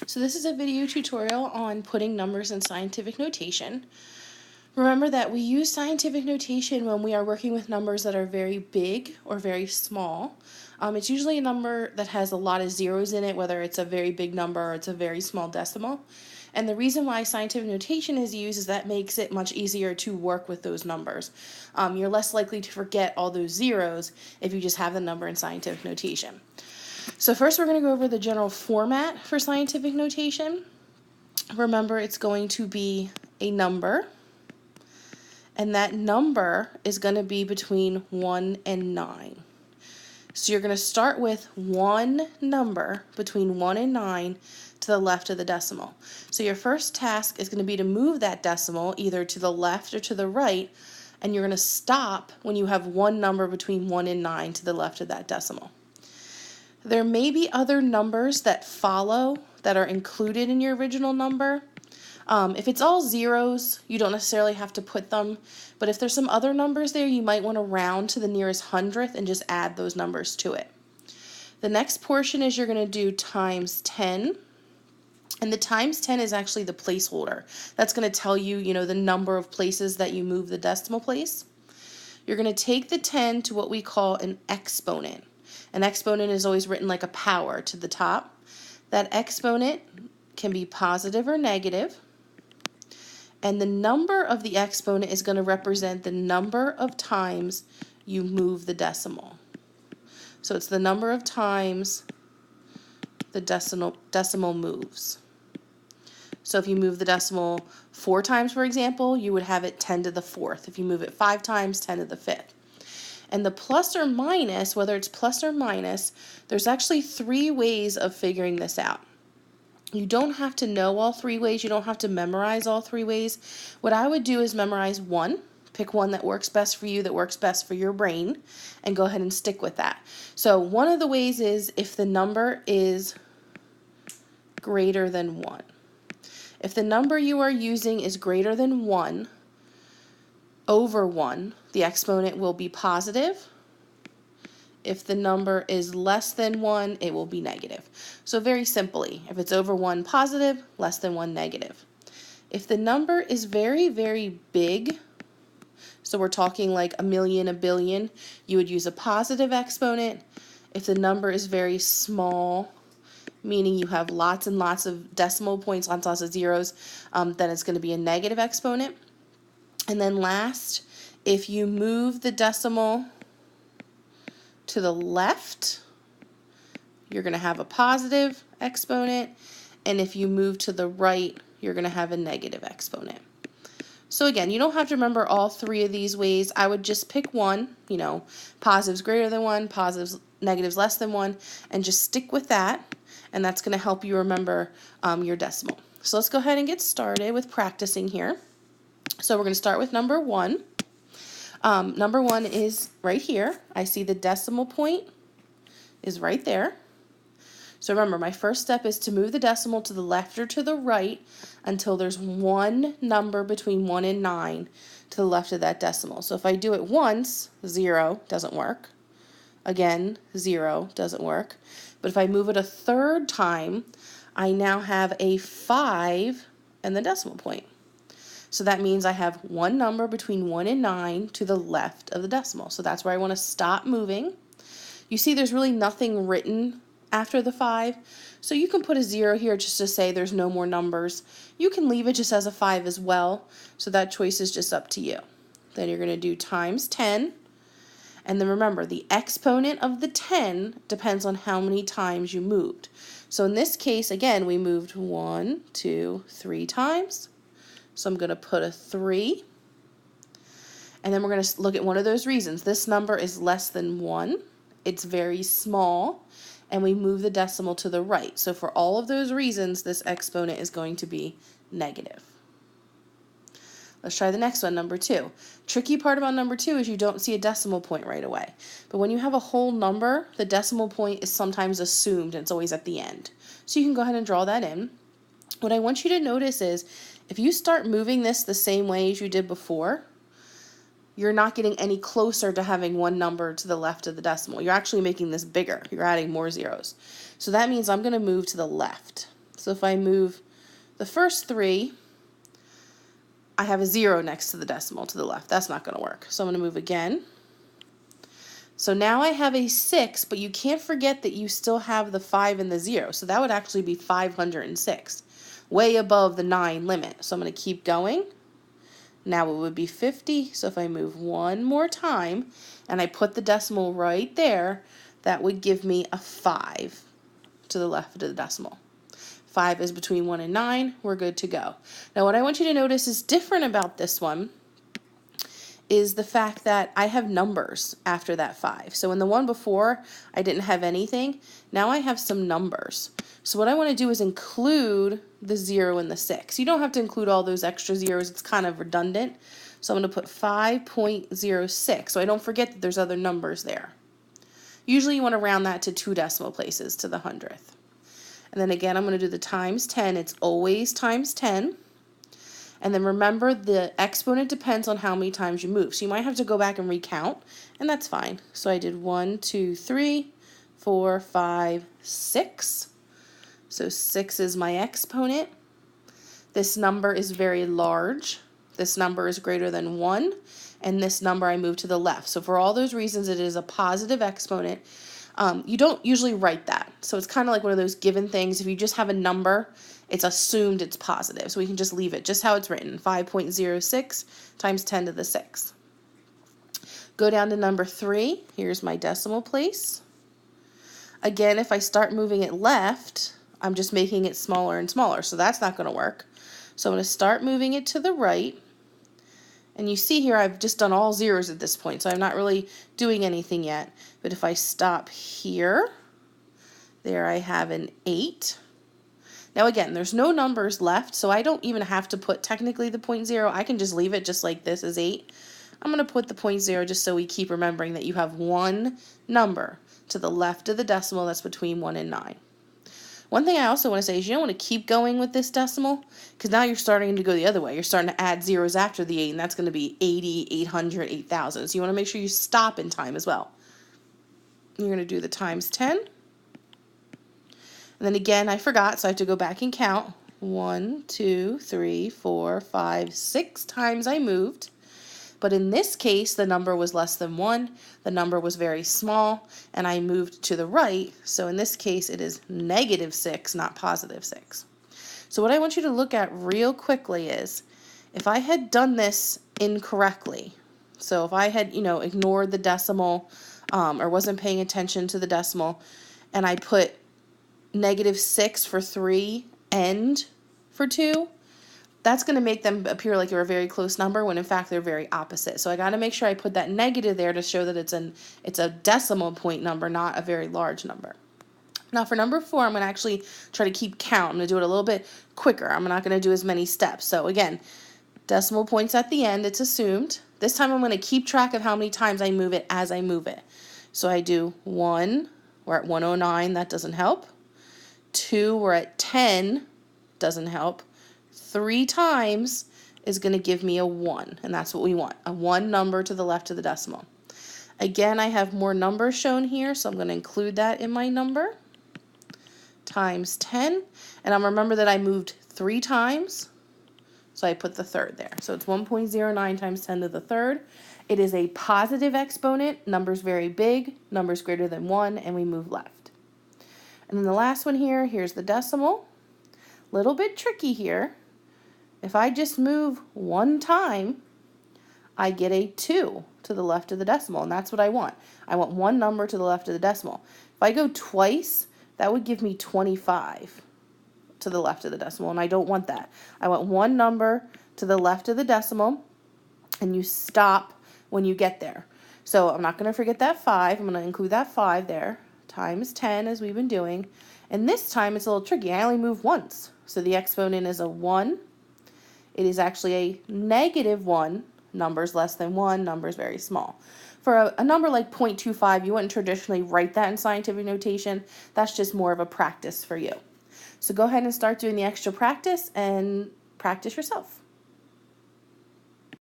So this is a video tutorial on putting numbers in scientific notation. Remember that we use scientific notation when we are working with numbers that are very big or very small. It's usually a number that has a lot of zeros in it, whether it's a very big number or it's a very small decimal. And the reason why scientific notation is used is that makes it much easier to work with those numbers. You're less likely to forget all those zeros if you just have the number in scientific notation. So first we're going to go over the general format for scientific notation. Remember, it's going to be a number, and that number is going to be between 1 and 9. So you're going to start with one number between 1 and 9 to the left of the decimal. So your first task is going to be to move that decimal either to the left or to the right, and you're going to stop when you have one number between 1 and 9 to the left of that decimal. There may be other numbers that follow that are included in your original number. If it's all zeros, you don't necessarily have to put them, but if there's some other numbers there, you might want to round to the nearest hundredth and just add those numbers to it. The next portion is you're going to do times 10, and the times 10 is actually the placeholder. That's going to tell you, the number of places that you move the decimal place. You're going to take the 10 to what we call an exponent. An exponent is always written like a power to the top. That exponent can be positive or negative, and the number of the exponent is going to represent the number of times you move the decimal. So it's the number of times the decimal moves. So if you move the decimal 4 times, for example, you would have it 10 to the 4th. If you move it 5 times, 10 to the 5th. And the plus or minus, whether it's plus or minus, there's actually 3 ways of figuring this out. You don't have to know all 3 ways. You don't have to memorize all 3 ways. What I would do is memorize one, pick one that works best for you, that works best for your brain, and go ahead and stick with that. So one of the ways is if the number is greater than 1. If the number you are using is greater than 1 over 1, the exponent will be positive. If the number is less than 1, it will be negative. So very simply, if it's over 1, positive, less than 1, negative. If the number is very, very big, so we're talking like a million, a billion, you would use a positive exponent. If the number is very small, meaning you have lots and lots of decimal points, lots and lots of zeros, then it's going to be a negative exponent. And then last, if you move the decimal to the left, you're going to have a positive exponent, and if you move to the right, you're going to have a negative exponent. So again, you don't have to remember all 3 of these ways. I would just pick one, positives greater than 1, positives, negatives less than 1, and just stick with that, and that's going to help you remember your decimal. So let's go ahead and get started with practicing here. So we're going to start with number 1. Number 1 is right here. I see the decimal point is right there. So remember, my first step is to move the decimal to the left or to the right until there's one number between 1 and 9 to the left of that decimal. So if I do it once, 0 doesn't work. Again, 0 doesn't work. But if I move it a 3rd time, I now have a 5 and the decimal point. So that means I have one number between 1 and 9 to the left of the decimal. So that's where I want to stop moving. You see there's really nothing written after the 5. So you can put a 0 here just to say there's no more numbers. You can leave it just as a 5 as well. So that choice is just up to you. Then you're going to do times 10. And then remember, the exponent of the 10 depends on how many times you moved. So in this case, again, we moved 1, 2, 3 times. So I'm going to put a 3, and then we're going to look at one of those reasons. This number is less than 1, it's very small, and we move the decimal to the right. So for all of those reasons, this exponent is going to be negative. Let's try the next one, number 2. Tricky part about number 2 is you don't see a decimal point right away. But when you have a whole number, the decimal point is sometimes assumed, and it's always at the end. So you can go ahead and draw that in. What I want you to notice is if you start moving this the same way as you did before, you're not getting any closer to having one number to the left of the decimal. You're actually making this bigger. You're adding more zeros. So that means I'm going to move to the left. So if I move the first 3, I have a 0 next to the decimal to the left. That's not going to work. So I'm going to move again. So now I have a 6, but you can't forget that you still have the 5 and the 0. So that would actually be 506, way above the 9 limit. So I'm going to keep going. Now it would be 50. So if I move one more time and I put the decimal right there, that would give me a 5 to the left of the decimal. 5 is between 1 and 9. We're good to go. Now what I want you to notice is different about this one is the fact that I have numbers after that 5. So in the one before, I didn't have anything. Now I have some numbers. So what I want to do is include the 0 and the 6. You don't have to include all those extra zeros. It's kind of redundant. So I'm going to put 5.06 so I don't forget that there's other numbers there. Usually you want to round that to 2 decimal places to the 100th. And then again, I'm going to do the times 10. It's always times 10. And then remember, the exponent depends on how many times you move. So you might have to go back and recount, and that's fine. So I did 1, 2, 3, 4, 5, 6. So 6 is my exponent. This number is very large. This number is greater than 1. And this number I move to the left. So for all those reasons, it is a positive exponent. You don't usually write that. So it's kind of like one of those given things. If you just have a number, it's assumed it's positive. So we can just leave it just how it's written, 5.06 times 10 to the 6. Go down to number 3. Here's my decimal place. Again, if I start moving it left, I'm just making it smaller and smaller. So that's not going to work. So I'm going to start moving it to the right. And you see here I've just done all zeros at this point, so I'm not really doing anything yet. But if I stop here, there I have an 8. Now again, there's no numbers left, so I don't even have to put technically the 0. I can just leave it just like this as 8. I'm going to put the 0 just so we keep remembering that you have one number to the left of the decimal that's between 1 and 9. One thing I also want to say is you don't want to keep going with this decimal because now you're starting to go the other way. You're starting to add zeros after the 8, and that's going to be 80, 800, 8,000. So you want to make sure you stop in time as well. You're going to do the times 10. And then again, I forgot, so I have to go back and count. 1, 2, 3, 4, 5, 6 times I moved. But in this case, the number was less than 1. The number was very small, and I moved to the right. So in this case, it is -6, not +6. So what I want you to look at real quickly is, if I had done this incorrectly, so if I had, ignored the decimal or wasn't paying attention to the decimal, and I put -6 for 3 and for 2, that's going to make them appear like they're a very close number when in fact they're very opposite. So I got to make sure I put that negative there to show that it's a decimal point number, not a very large number. Now for number 4, I'm going to actually try to keep count. I'm going to do it a little bit quicker. I'm not going to do as many steps. So again, decimal points at the end, it's assumed. This time I'm going to keep track of how many times I move it as I move it. So I do 1, we're at 109, that doesn't help. 2, we're at 10, doesn't help. 3 times is going to give me a 1, and that's what we want, a 1 number to the left of the decimal. Again, I have more numbers shown here, so I'm going to include that in my number, times 10, and I'm remember that I moved 3 times, so I put the third there. So it's 1.09 times 10 to the third. It is a positive exponent, numbers very big, numbers greater than 1, and we move left. And then the last one here, here's the decimal. Little bit tricky here. If I just move 1 time, I get a 2 to the left of the decimal, and that's what I want. I want 1 number to the left of the decimal. If I go twice, that would give me 25 to the left of the decimal, and I don't want that. I want 1 number to the left of the decimal, and you stop when you get there. So I'm not going to forget that 5. I'm going to include that 5 there, times 10 as we've been doing. And this time it's a little tricky. I only move once. So the exponent is a 1. It is actually a -1. Numbers less than 1, numbers very small. For a number like 0.25, you wouldn't traditionally write that in scientific notation. That's just more of a practice for you. So go ahead and start doing the extra practice and practice yourself.